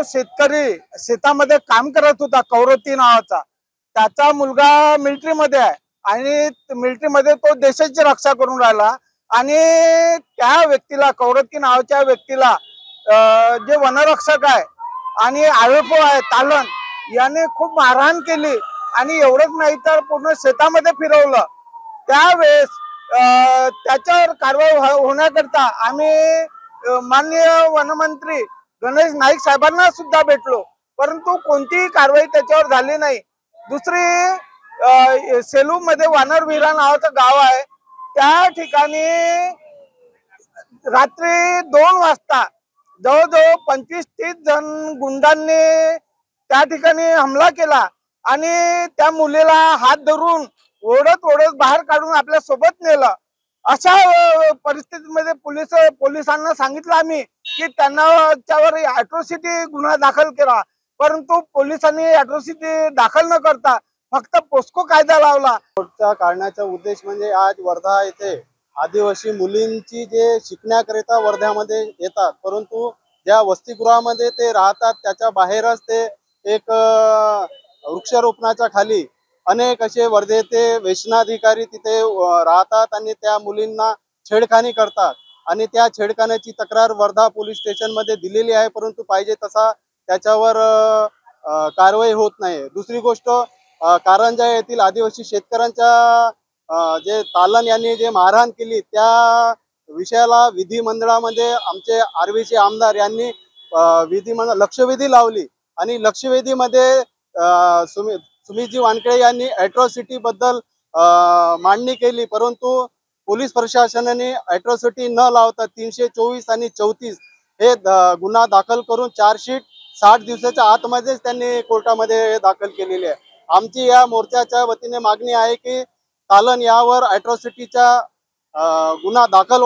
शेतकरी शेतामध्ये काम करत होता कौरती नावाचा, त्याचा मुलगा मिलिटरीमध्ये आहे आणि मिलिटरीमध्ये तो देशाची रक्षा करून राहिला आणि त्या व्यक्तीला कौरती नावाच्या व्यक्तीला जे वनरक्षक आहे आणि आरोपो आहे तालन याने खूप मारहाण केली आणि एवढंच नाही तर पूर्ण शेतामध्ये फिरवलं। त्यावेळेस त्याच्यावर कारवाई होण्याकरता आम्ही माननीय वनमंत्री गणेश नाईक साहेबांना सुद्धा भेटलो, परंतु कोणतीही कारवाई त्याच्यावर झाली नाही। दुसरी सेलू मध्ये वानरविरा नावाचं गाव आहे, त्या ठिकाणी रात्री 2 वाजता जवळजवळ 25-30 जण गुंडांनी त्या ठिकाणी हमला केला आणि त्या मुलीला हात धरून ओढत ओढत बाहेर काढून आपल्या सोबत नेलं। अशा परिस्थितीमध्ये पोलिसांना सांगितलं आम्ही की त्यांच्यावर अॅट्रॉसिटी गुन्हा दाखल केला, परंतु पोलिसांनी अॅट्रॉसिटी दाखल न करता फक्त पोस्को कायदा लावला। काढण्याचा उद्देश म्हणजे आज वर्धा येथे आदिवासी मुलींची जे शिकण्याकरिता वर्ध्यामध्ये येतात, परंतु ज्या वसतिगृहामध्ये ते राहतात त्याच्या बाहेरच ते एक वृक्षारोपणाच्या खाली अनेक असे वर्धेचे वेतनाधिकारी तिथे राहतात आणि त्या मुलींना छेडखानी करतात आणि त्या छेडखान्याची तक्रार वर्धा पोलीस स्टेशन मध्ये दिलेली आहे, परंतु पाहिजे तसा त्याच्यावर कारवाई होत नाही। दुसरी गोष्ट, कारंजा येथील आदिवासी शेतकऱ्यांच्या जे तालन यांनी जे मारहाण केली त्या विषयाला विधिमंडळामध्ये आमचे आर्वीचे आमदार यांनी विधिमंडळ लक्षवेधी लावली आणि लक्षवेधीमध्ये सुमितजी वानखेडे यांनी अॅट्रॉसिटी बद्दल मांडणी केली, परंतु पोलीस प्रशासनाने अॅट्रॉसिटी न लावता 324 आणि 34 हे गुन्हा दाखल करून चार्जशीट 60 दिवसाच्या आतमध्येच त्यांनी कोर्टामध्ये दाखल केलेली आहे। आमची या मोर्चाच्या वतीने मागणी आहे की तालन यावर अॅट्रॉसिटीचा गुन्हा दाखल